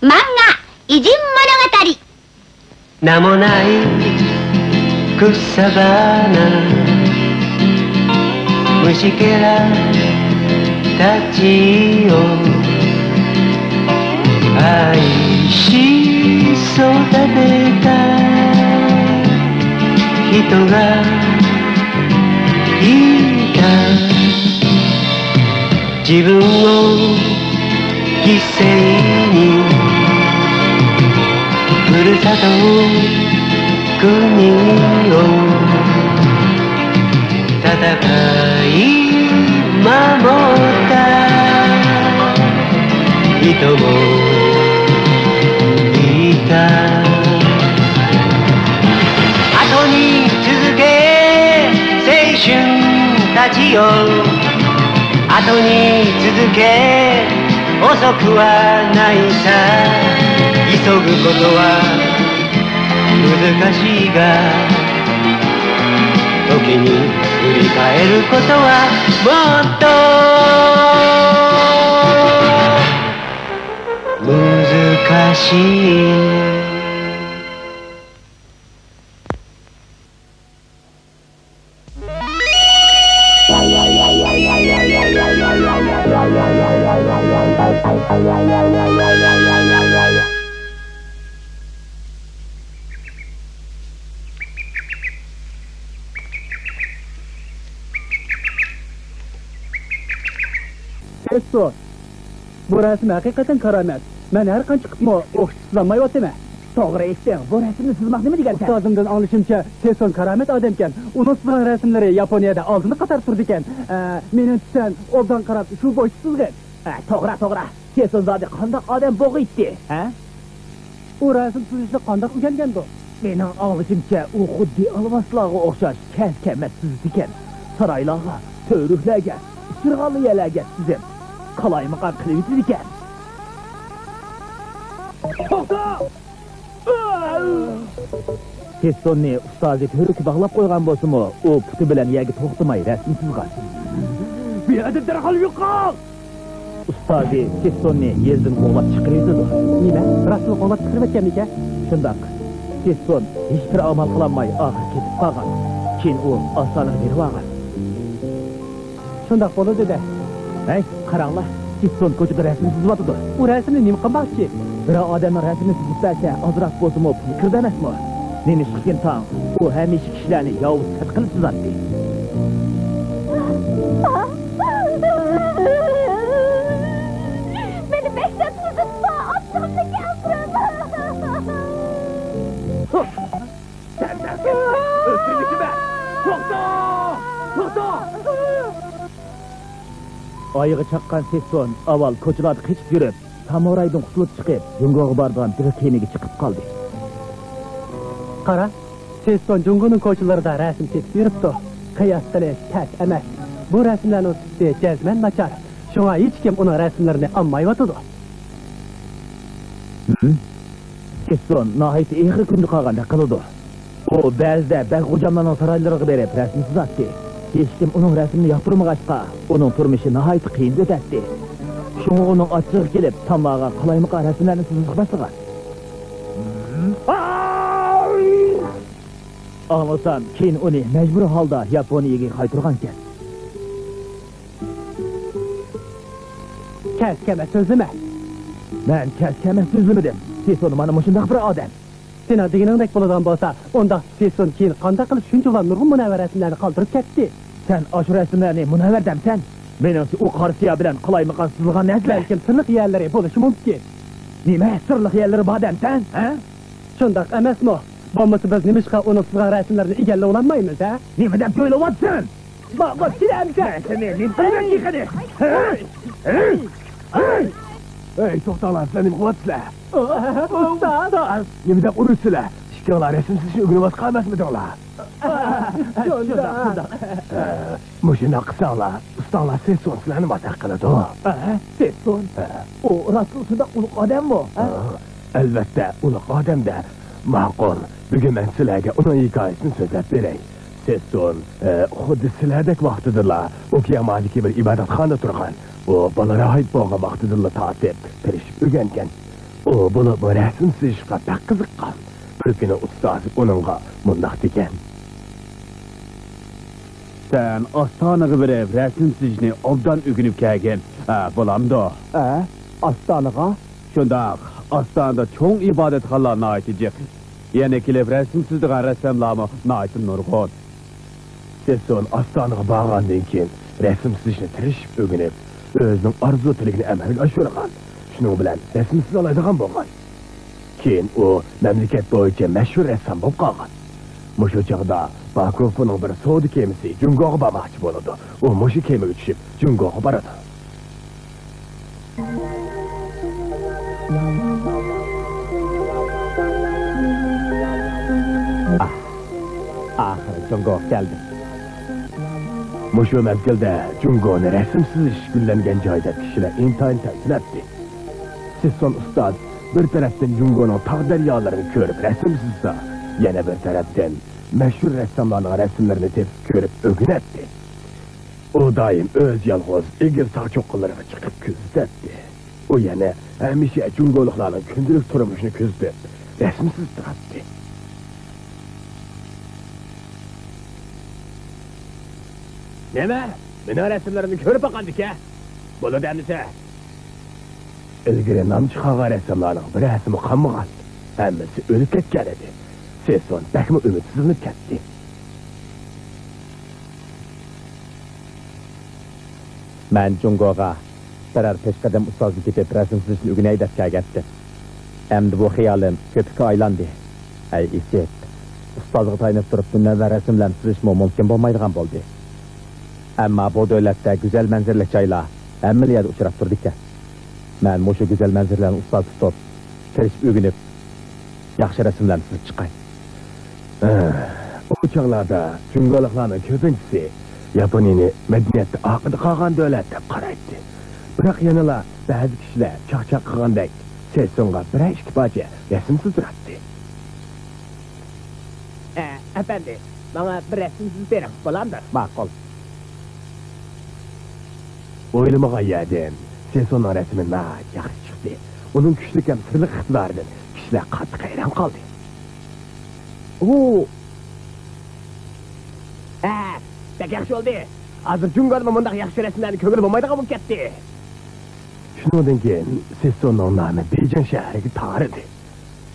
漫画偉人物語。名もない草花虫けらたちを愛し育てた人がいた。自分を犠牲にふるさと国を戦い守った人もいた。後に続け青春たちよ、後に続け遅くはないさ。急ぐことは難しいが、時に振り返ることはもっと難しい。Bu resim hakikaten karamet. Ben her kan çıkıp mı okşuzlanmayı oteme. Doğru işte, bu resimni sızmak değil mi digen sen? Ustazımdan anlaşımca Tesson karamet ademken, onun sızgan resimleri Japonya'da altını katar sürdüken, menin sen obdan karab şu boş sızgın. Toğra. Tesson zade kandak adem boğu itti. O resim sızışta kandak ükengen do. Menin anlaşımca o xuddi alvaslağı okşar, kemet sızdiken. Saraylağa, tövrüklerge, sırgalı yelerge sizin. Kalaymakan kılıvıtı diken. Toxta! Tessonni ustazı törükü bağlap koygan bolsun mu, o putu bilen yegi toxtamay resmi sızgan. Bir adet derhal yuqal! Ustazı Tessonni yezdin qoğlap çıkırıydı. Nime? Rasıl qoğlap çıkırıvetken mike? Şundak. Tesson hiçbir amal kılanmay ahir ketip qalgan. Keyin o asalık berip algan. Şundak bolu dede. Hey, qaranglar. Tesson ko'chada rasm sızıp atıdı. O rasmni nima qilmoqchi? Bir odamning rasmini sızıp bersa, azroq bo'lsa mo pul kirdi emasmi? Neni chiqqan tong, u hamisha kishilarni yovuz qilib sızatdi. Meni mektep sızıtma, atsamda geldim. Sen dersin, öldürmüşsün ben. Toxta! Ayığı çaqqan Tesson avval ko'chalarda qechib yurib, samuraydan qutulib chiqib, Jungo'ga borgan bir kemiga chiqib qoldi. Qara, Tesson Jungo'ning ko'chalarida rasm chekib yuribdi. Qiyos qilish tas emas. Bu rasmlarning sifati jazman nachar. Shunga hech kim uning rasmlarini olmayotdi. Tesson nihoyat ehri kunda qolganda qildi. O ba'zida Bag'xo'jamlarning saroylariga berib rasm chizatdi. Hech kim uning rasmini yoqtirmag'achqa, uning turmushi nihoyat qiyin o'tadi. Shunga uning ochig'i kelib, tomog'iga qalaymiqa rasmlarni chizib boshlagan. Anlasam, keyin uni majbur holda Yaponiyaga qaytargan ekan. Kaskama so'zlama. Men kaskama so'zlamadim. Tesson mana shunday bir odam. Sen deganingdek bo'ladigan bo'lsa, unda Tesson keyin qanday qilib shunchalar nurg'un munavvar rasmlarni qoldirib ketdi? Sen aşu resimlerini münevver demsen, menimsi o qarsiya bilen qalaymiqan sızılgan nesle. Belki sırlık yerleri buluş mümkün. Nime sırlık yerleri ba demsen, he? Şundak emesmi? Bombası biz nimişka onun sızgan resimlerini igelle olanmayınız, he? Nime dem böyle vatsın? Bak, silemse! Seni, nintayla yıkadı! Hey, toxtalar, senin kuvatsla! Ustaz! Nime dem urusla! Şikaylar resimsiz şu günü vasqa emas mı diyorlar? Şundak. Muşuna qısaqlar, ustalar Tesson sizlarni mazaq qiladi. Tesson? O Rasulsuda uluq odam mı? Albatta, uluq odam-da. Ma'qul, bugun men sizlarga uning hikoyasini so'zlab beray. Tesson, xuddi sizlardek vaqtidirlar. O'kiyamadagi bir ibodatxonada turgan. O bolalar hayit bo'lgan vaqtidirlar tatib, tirishib o'rgangan. O bunu bu resim sızışqa pek kızıqqan. Bir günü ustaz onunğa mundaq degen. Sen Astanaga berip resim sızışını obdan ügünüp kelgen. Bulamdı. Astanaga? Şundaq, Astanada çoğun ibadetxanalarına ait icik. Yine kilip resim sızdıgan ressamlarımı naitim nurgun. Siz son Astanaga bağğandan keyin resim sızışını tirişip ögünüp, özünün arzu tiligini əməlgə aşırğan. Şunun bilen resim siz alaydıgan bolğan. Keyin o memleket boyunca meşhur ressam bolup qalğan. Muşu çağda Bakurov'un bir soğudu kemisi Jungo'ga barmakçı boludu. O muşu kemiga düşüp Jungo'ga baradı. Ahir Jungo geldi. Muşu mezgilde Jungo'nu resimsiz iş güllengen joyda kişiler intayin temsil etti. Siz son ustad bir taraftan Jungo'nun tağ deryalarını körüp resimsizse, yana bir taraftan meşhur ressamlarının resimlerini tepki körüp ögün etti. O daim öz yalğız, igil sağ çoqqalarına çıkıp küzdetti. O yana hemişe Jungo'luklarının kündülük turmuşunu küzdüp, resimsiz tırattı. Neme? Benim resimlerini körüp bakandık ya. Bunu demlise. İlgiri nam çıkağa ressamlarının bir resmi kanmıgan. Hemmesi ölüp ketken edi. Siz son pek mi ümitsizlik ketdi. Ben Jungo'ga birer peşkadem ustazlık etip resimsizliğini ügüne edip kelgettim. Hem de bu hiyalim köpükü aylandı. Ey İsset, ustazlığı tayinip durup bunlarla resimlerini sızışma mümkün olmaydıgan boldu. Ama bu devlette güzel menzirlik çayla emmiliyede uçurap durduk ya. Ben bu şu güzel menzirlerini ustaz tutup, terişip ügünüp, yaxşı resimlerini sızıp çıkay. O çağlarda Jungo'luklarının köpüncüsü Yaponi'ni medeniyette akıdı kalgan devlet dep qaraydı. Bırak yanıla bazı kişiler çak kılgandek ses songa bir iş kipacı resimsiz durattı. Efendi, bana bir resimsiz verin, bulamdır. Makul. Oylamağa yedim. Ses onun resmi yaxşı çıktı. Onun güçlük hem sırlık ıqtidarıdan kişiler katı hayran kaldı. Pek yaxşı oldu. Hazır Jungo'nun mundaq yaxşı resimlerini kögülüp olmaydığa bulup ketdi. Şundan keyin ses onun namı Beycan şehriga tağırdı.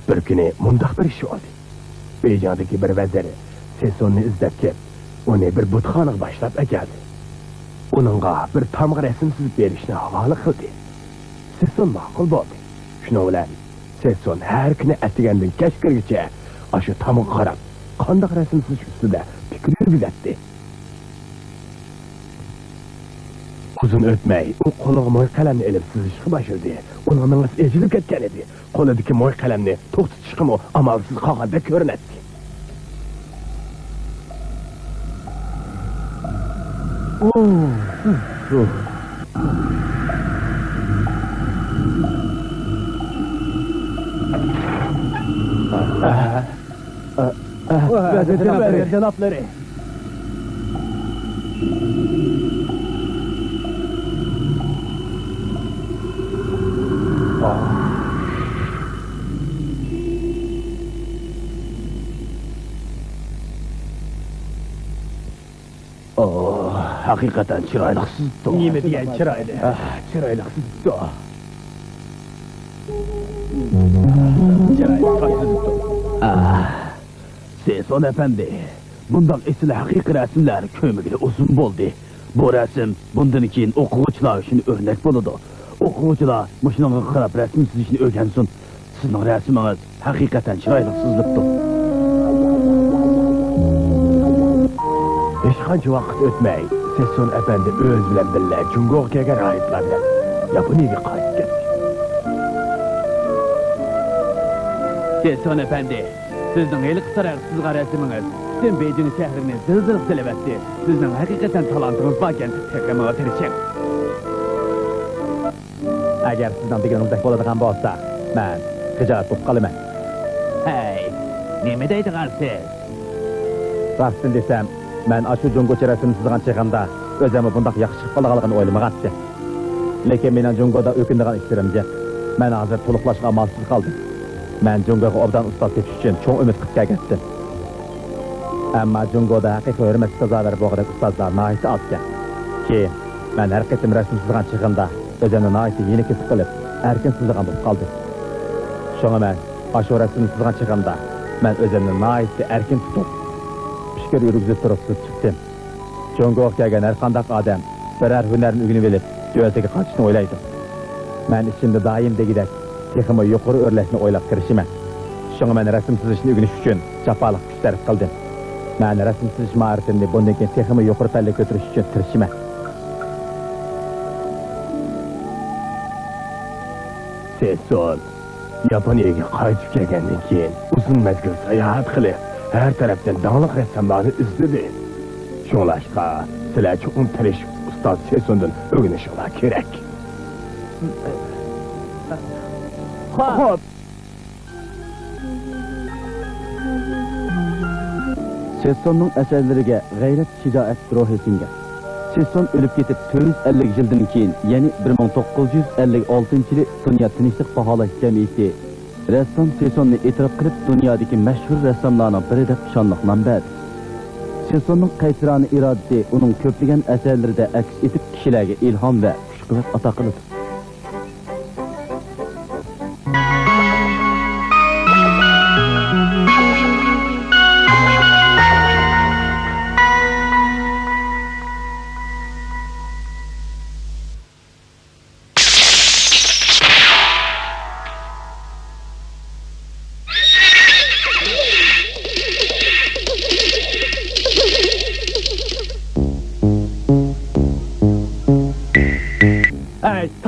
Bir günü mundaq bir iş oldu. Beycan'daki bir veziri ses onu izlep kep, onu bir butxanaga başlap ekeldi. Onunğa bir tamıq resimsiz berişini havalı kıldı. Seson maqul boldu. Şunu bilen Seson her günü etigendin keşkirgiçe aşı tamıq qarab, qandaq resimsiz üstüde fikir yürgüzetdi. Uzun ötmey, o qoluğa moy qalemni elip sızışqı başırdı. Onun mınız ecilip ketken edi. Qoludaki moy qalemni to'xtatishqimi amalsız qalganda ko'rinatdi. Cenapları. Hakikaten çıraylıksız da. İyi mi diyen çıraylı? Çıraylıksız da. Seson efendi, bundan esile hakiki resimler kömügüde uzun boldu. Bu resim bundan keyin okuğuçlar için örnek boludu. Okuğuçlar muşunun qarab resimsiz işini öğrensin. Sizin resminiz hakikaten çıraylıksızlıktı. Hiç qancha vaqt o'tmay, Seson efendi öz bilan birga Jungo'ga kelgan rahiblar bilan Yaponiyaga qaytib ketdi. Seson efendi, sizin eli qısarar sizga resminiz bütün Beijing şehrini zıl silib etdi. Sizin hakikaten talantınız varken tekrar tirişing. Agar sizdan deganingizdek bo'ladigan bo'lsa, men xijolat bo'lib qolaman. Hey, nima deydigansiz? Rostini desam, men aşu Jungo'cha resim sızgan chig'imda o'zimni bundaq yaxshi chiqib qolganligini o'ylamagancha. Lekin mening Jungo'da o'kindigan ishlarim yo'q. Ben hazır tuluqlashga amalsiz qoldim. Men Jungoga obdan ustoz tepish uchun cho'ng umid qilib kelgandim. Ammo Jungoda haqiqiy hurmat iqtidorlari bo'lgan ustozlar nihoyatda oz ekan. Keyin men har qatim rasm chizgan chig'imda o'zimni nihoyatda yeni kesib qilib, erkin chizgan bo'lib qoldim. Shunga men ashu rasmni chizgan chig'imda men o'zimni nihoyatda erkin tutib, fikr yurgizib turib chiqdim. Jungoga kelgan har qanday odam birer hunarni o'rganib olib, yo'lga qochishni o'ylaydi. Men ichimda doim degidek texmi yuqori o'rlashni o'ylab kirishiman. Shunga men rasm chizishni o'rganish uchun jafoliq kuch sarf qildim. Men rasm chizish mahoratimni bundan keyin texmi yuqori pallaga ko'tarish uchun tirishiman. Sesson, Yaponiyaga qaytib kelgandan keyin uzun mezgil sayohat qilib, har tarafdan donglik rassomlarni izladi. Shunlashqa, sizlar cho'qim tirish ustoz Sessondan o'rganishinglar kerak. Xo'p. Sessonning asarlariga g'ayrat, shijoat ruhi singan. Sesson o'lib ketib 450 yildan keyin, ya'ni 1956-yili Dunyo tinchlik baholash jamiyati rassom Sessonni e'tirof qilib, dunyodagi mashhur rassomlarning biri deb ishonliq nom berdi. Sessonning qaysirona irodasi uning ko'plagan asarlarida aks etib, kishilarga ilhom va kuch-quvvat ato qildi.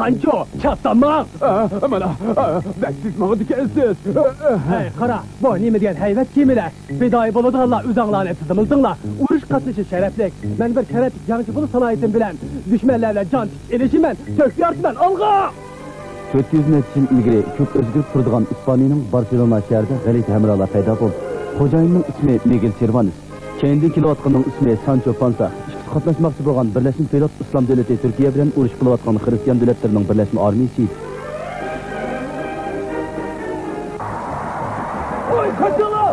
Sancho, çatlamak! Mana, bəksiz mağı dikensiz. Hey, qara, bu neymi degan hayvat kemilar? Fidoyi bo'ladiganlar o'zinglarni tizimildinglar. Urush qatnashi sharaflik. Men bir sharaflik jangchi bo'lib sanoatim bilan dushmanlarga jon elishiman, to'kyortiman, olg'a! 400 metr ilgari ko'p o'zgarib turadigan Ispaniyaning Barselona shahrida g'alati hamrolar paydo bo'ldi. Xo'jayinning ismi Miguel Cervantes. Kendi kelayotganning ismi Sancho Panza. Qatnaşmoqchi bo'lgan Birlashma Davlatlar Islom davlati Turkiya bilan urush qilayotgan xristian davlatlarining birlashma armiyasi. Oy, kaçılar!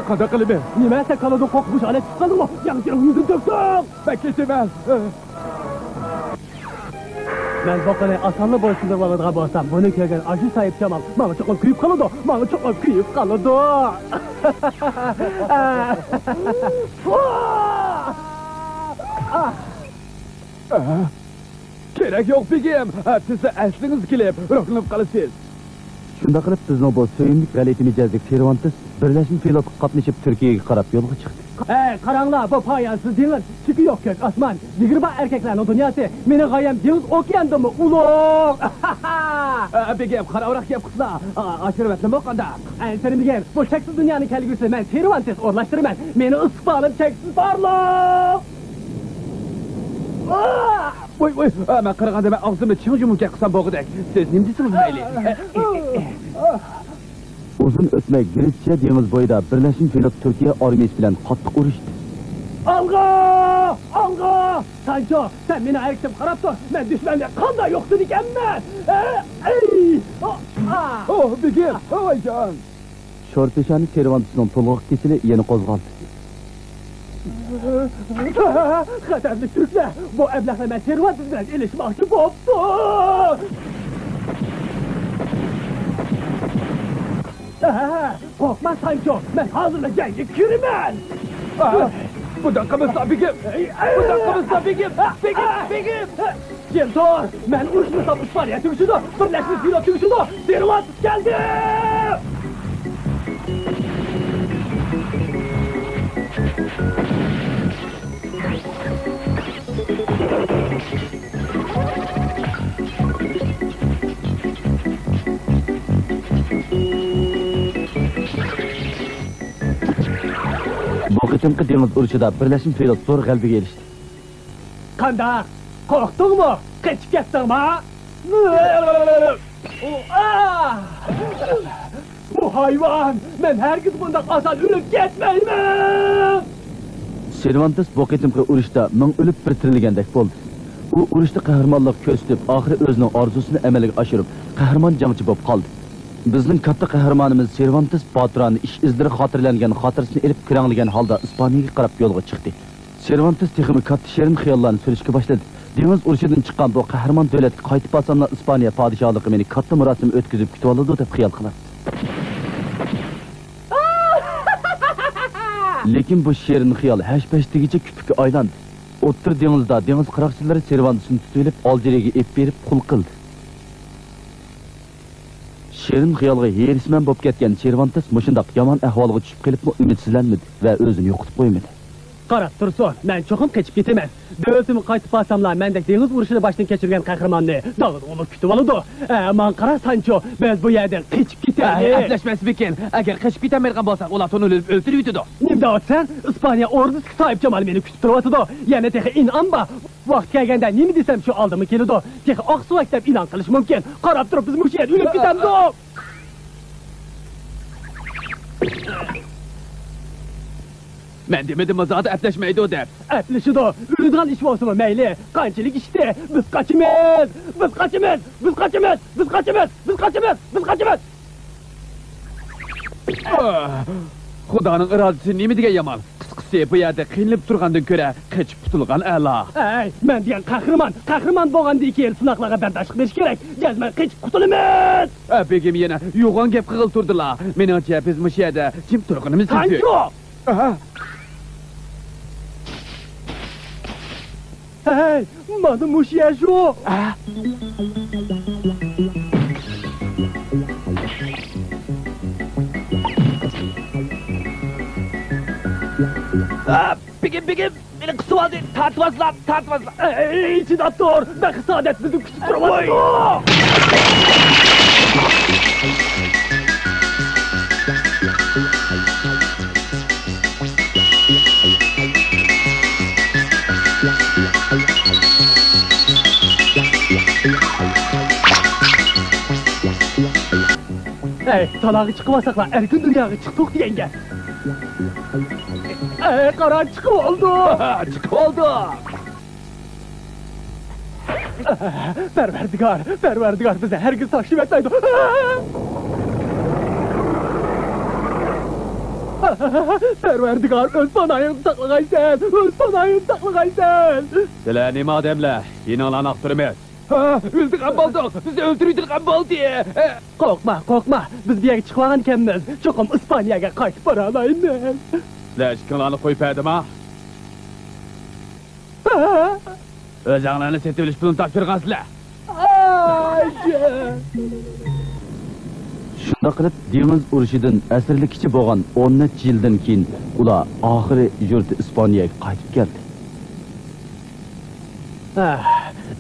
Qanday qilib? Nima sakalada qo'qbush olib chiqdingmi? Yangiroq yuzim to'kdim. Bekletimez. Men boqani asonli bo'lishini bo'ladigan bo'lsam, buni kelgan aji sahib Jamal, mana cho'qib kuyib qoladi. Mana cho'qib kuyib qoladi. Kerak yo'q begim. Siz aslingiz kelib, ro'qinib qolasiz. Shunda qilib bizning bu so'yimlik g'alati mijozlik Cervantes birlashma flotga qatnashib Turkiyaga qarab yo'lga chiqdi. Qaranglar, bu poyansiz dengiz, chiki yo'q ko'k osmon, 20 erkaklarning dunyosi, mening g'oyam dengiz okeandimi ulug'. Begim, qaravroq gap qilsa, ashirvatnimi qanda? Sen begim, bu cheksiz dunyoning kelgusi men Cervantes o'rlashtiraman. Meni istiqbolim cheksiz borliq. Voy, men qaraganda men og'zimni ching-chumuka qilsam bo'g'idek. Siz nima deysiz mayli? Uzun o'tmay Gretsiya dengiz bo'yida birlashma flot Turkiya armiyasi bilan qattiq urushdi. Alg'a! Sancho, sen meni aytib qarab tur. Men dushmanga qanday yo'qsin ekanman? Begim, voyjon. Sho'rpeshani Cervantesning to'lg'oq kesili yana qo'zg'aldi. Xatarli Türkler, bu ablaqlar men Cervantes bilan elishmoqchi bo'pti. Korkma Sancho, ben hazırla jangga kiraman. Bu daqiqamizda begim. Begim. Jentor, men urushni topish faoliyati uchun birlashma flot uchun Cervantes keldi. Bu qitimqi dengiz urushida birlashma flot zo'r g'alabaga erishdi. Qanday? Qo'rqdingmi? Qechib ketdingmi? Bu hayvan! Men hergiz bundan oson o'lib ketmayman! Cervantes bu qitimqi urushda ming o'lib bir tirilgandek bo'ldi. u urushda qahramonlik ko'rsatib, oxiri o'zining orzusini amalga oshirib, qahramon jangchi bo'lib qoldi. Bizning katta qahramonimiz Cervantes Patroni ish izlari xotirlangan xotirasini elib kiranglagan holda Ispaniyaga qarab yo'lga chiqdi. Cervantes texmi katta shirin xiyollarni surishga boshladi. Dengiz urushidan chiqqan bu qahramon davlatga qaytib olsam, Ispaniya podshohligi meni katta murosim o'tkazib kutib oladi deb xiyol qiladi. Lekin bu shirin xiyol hash-pashtigacha kupukka aylandi. O'ttir dengizda dengiz qaroqchilari Cervantesni tutib, Aljeriyaga ep berib qul qildi. Shirin xiyolga herisman bo'lib ketgan Cervantes mushundaq yomon ahvolga tushib qolib, umidsizlanmadi va o'zini yo'qotib qo'ymadi. Qarab tursin, men cho'qim qechib ketaman. Dövlətim qaytib olsamlar, mendek dengiz urushini boshdan kechirgan qahramonni dağıd onu kutib oladi. Men qara Sancho, biz bu yerdan qechib ketamiz. Atlashmas ekan. Agar qechib ketamaydigan bo'lsak, ular uni o'ldirib yutadi. Nimda o'tsan, Ispaniya ordusi sahib Jamal meni kutib turibdi. Yana tex inanma. Vaqt kelganda nima desam shu oldimga keladi. Tex oqsuvak deb e'lon qilish mumkin. Qarab turib biz mush yerda o'lib ketamiz. Men demedim azad əpləşməydi o deb. Əpləşidi o. Ürüdğan iş olsun meyli. Qançilik işdi. Biz qaçımız. Biz qaçımız. Biz qaçımız. Biz qaçımız. Biz qaçımız. Biz qaçımız. Xudanın iradisi nemi degan yaman? Qisqasi bu yerda qiynalib turgandan ko'ra qechib qutulgan a'lo. Ey, men degan qahramon bo'lgandan keyin sinoqlarga bardoshlik berish kerak. Jazman qechib qutulamiz. Begim yana yo'g'on gap qilib turdilar. Meningcha biz mush yerda kim turganimiz sezdik. Hey, mana mush yer shu. Begim, beni qısıb aldı. Tartmazlar. Ey, içinde dur. Ben kısadet bizi küçük duramadım. Ey, talağı çıkmasakla erkin dünyaya çıktık diyenge. Ey, karan çıkıp oldu. Çıkıp oldu. Perverdigar bize her gün taşrif etmeydi. Perverdigar, öz panayım saklıgaysen. Diləni madəmlə, yine olan aktörümüz. Öldürən baldı, bizi öldürüydürən baldı. Korkma, biz bir yere çıkmadan kendimiz. Çokum İspanya'ya kaçıp paralayınız. Leşkinlanı koyup edim ha? Öz ağlarını setiliş bunu tapşırgan sizler. Şunda qilib dengiz urushidan asirlikchi bo'lgan 10 yildan keyin ular oxiri yurti Ispaniyaga qaytib keldi.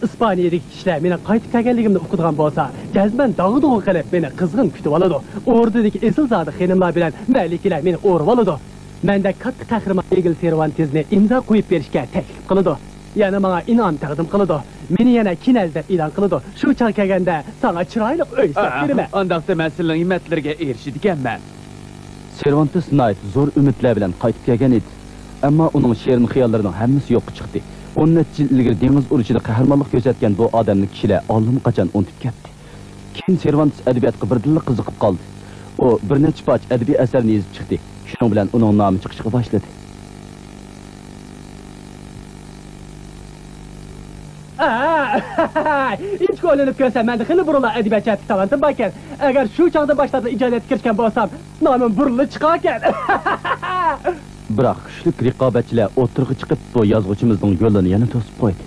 İspaniyadagi kishilar meni qaytib kelganligimni uqadigan bo'lsa, jazman dag'u qilib meni qizg'in kutib oladi. Ordudagi esilzodi xonimlar bilan malikalar meni o'rib oladi. Menda katta qahramon Miguel Cervantesni imzo qo'yib berishga taklif qiladi. Yana menga inom taqdim qiladi. Meni yana kinal deb e'lon qiladi. Shu chaq kelganda sana chiroyli uy beraman. Undaqda men sizning himmatlarga erishadiganman. Cervantes Knight zo'r umidlar bilan qaytib kelgan edi. Ammo uning she'rin xiyollarining hammasi yo'qqa chiqdi. 10 yil ilgari dengiz urushida qahramonlik ko'rsatgan bu odamni kishilar oldin qachon unutib ketdi. Keyin Cervantes adabiyotga birdilla qiziqib qoldi. U bir necha poch adabiy asarni yozib chiqdi. Shuning bilan uning nomi chiqishga boshladi. Hiç ko'linib ko'rsam, menda xili burunlar adabiyot talentim bor ekan. Agar shu chog'da boshlarda ijodiyatga kirishgan bo'lsam, nomim burilib chiqar ekan. Biroq kuchli raqobatchilar o'tirg'i chiqib, bu yozuvchimizning yo'lini yana to'sib qo'ydi.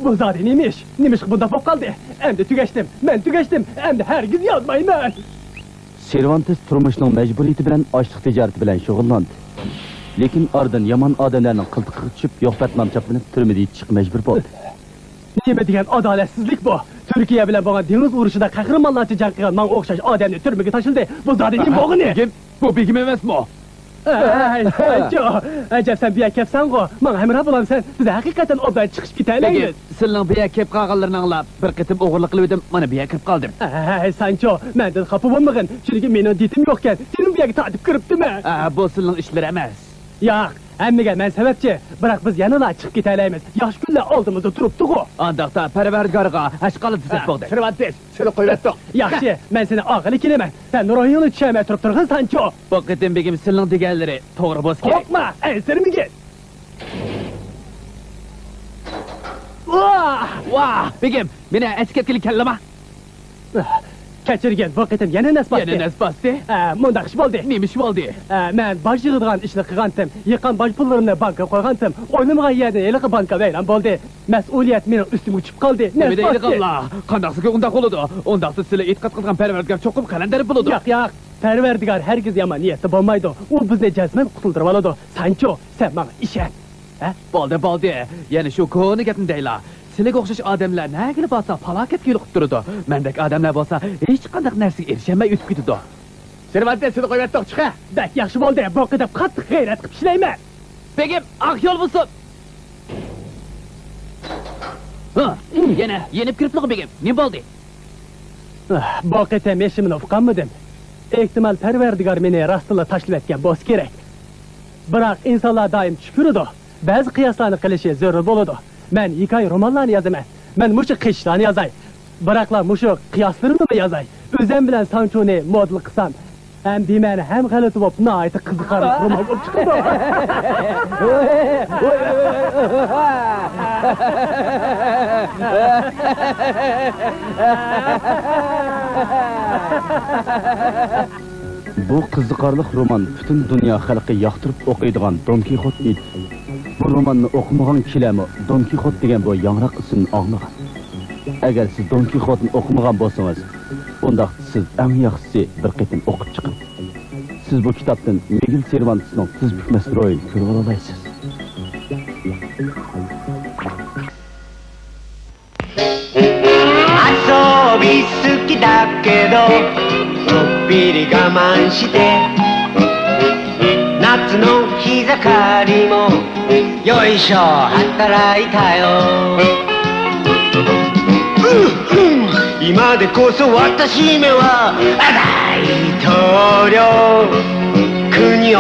Bu zodi nemish bunda bo'lib qoldi. Endi tugashdim. Men tugashdim. Endi hargiz yozmayman. Cervantes turmushning majburiyati bilan ochliq tijorati bilan shug'ullandi. Lekin oradan yomon odamlarning qiltiqiga tushib, yo'qbatnom chaplanib turmada yetishib majbur bo'ldi. Nima degan adolatsizlik bu? Turkiya bilan bo'lgan dengiz urushida qahramonlarcha jang qilgan men o'xshash odamni turmaga tashildi. Bu zodi kim bo'g'ini? Bu begim emasmi? Sancho, ajab sen buyoqqa kelsan-ku, men hamroh bo'lamsan. Biz haqiqatan obdan chiqib ketaylik. Sizning buyoqqa kelib qolganlarni anglab, bir qitim o'g'irlik qilib edim, mana buyoqqa kirib qoldim. Sancho, mendan xafa bo'lmagin. Chunki mening ditim yo'q ekan. Seni buyoqqa tatib kiribdimi? Bu sizning ishlar emas. Yo'q, hammaga men sababchi. Biroq biz yanala chiqib ketalaymiz. Yosh kunlar oldimizda turibdi-ku. Andaqda Parvardigorga ashqali desak bo'ldi. Sirvantes, seni qo'yatdik. Yaxshi, men seni og'ili kelaman. Sen ro'yini tushmay turib turg'in sancho. Bu qitim begim silning deganlari to'g'ri bo'lsa kerak. Qo'rqma, ensirmigin. Vah, begim, meni etiketgili kallama. Kechirgin, bu qitim yana nasbatdi. Yana nasbatdi? Mundaq ish bo'ldi. Nima ish bo'ldi? Men boj yig'adigan ishni qilgandim. Yiqqan boj pullarimni bankka qo'ygandim. O'ynamagan yerda eliqi banka vayron bo'ldi. Mas'uliyat mening ustimga tushib qoldi. Nima deydi qalla? Qandaqsiga undaq bo'ladi? Undaqda sizlar e'tiqod qilgan Parvardigor cho'qib qalandar bo'ladi. Yo'q. Parvardigor hargiz yomon niyatda bo'lmaydi. U bizni jazman qutuldirib oladi. Sancho, sen menga ishon. Bo'ldi. Yana shu ko'ni gapni deylar. Sizlarga o'xshash odamlar nagili bo'lsa falokatga yo'liqib turadi. Mendek odamlar bo'lsa hech qanday narsaga erishamay o'tib ketadi. Sirvantes, seni qo'yatdik, chiqa. Dak yaxshi bo'ldi. Bu qadar qattiq g'ayrat qilib ishlayman. Begim, oq yo'l bo'lsin. Yana yenib kiribdi begim. Nima bo'ldi? Bu qitim meshimni uqqanmidim. Ehtimol Parvardigor meni rostila tashlab etgan bo'lsa kerak. Biroq insonlar doim tushkuradi. Ba'zi qiyoslarni qilishi zarur bo'ladi. Men hikoya romanlarni yozaman. Men mushu qishlarni yozay. Biroqlar mushu qiyoslarini yozay. O'zim bilan Sanchoni model qilsam, ham bemani ham g'alati bo'lib, noyati qiziqarli roman bo'lib chiqadi. Bu qiziqarli roman butun dunyo xalqi yoqtirib o'qiydigan Don Kixot edi. Bu romanni o'qimagan kishilarmi Don Kixot degan bu yangroq ismni anglagan. Agar siz Don Kixotni o'qimagan bo'lsangiz, unda siz eng yaxshisi bir qitim o'qib chiqing. Siz bu kitobdan Miguel Cervantesning tiz bukmas ro'yini ko'rib olasiz.遊び好きだけどちょっぴり我慢して夏の日盛りもよいしょ働いたよ今でこそ私めは大統領国を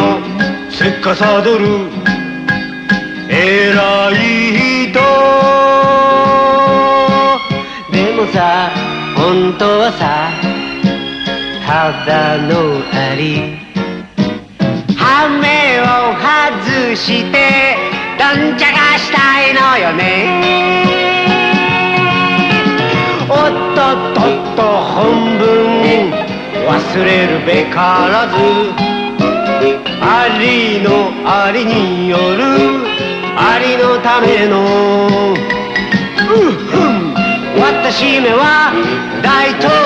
司る偉い人でもさ本当はさただのアリ羽目を外してどんちゃがしたいのよねおっとっとっと本文忘れるべからずありのありによるありのための私めは大統領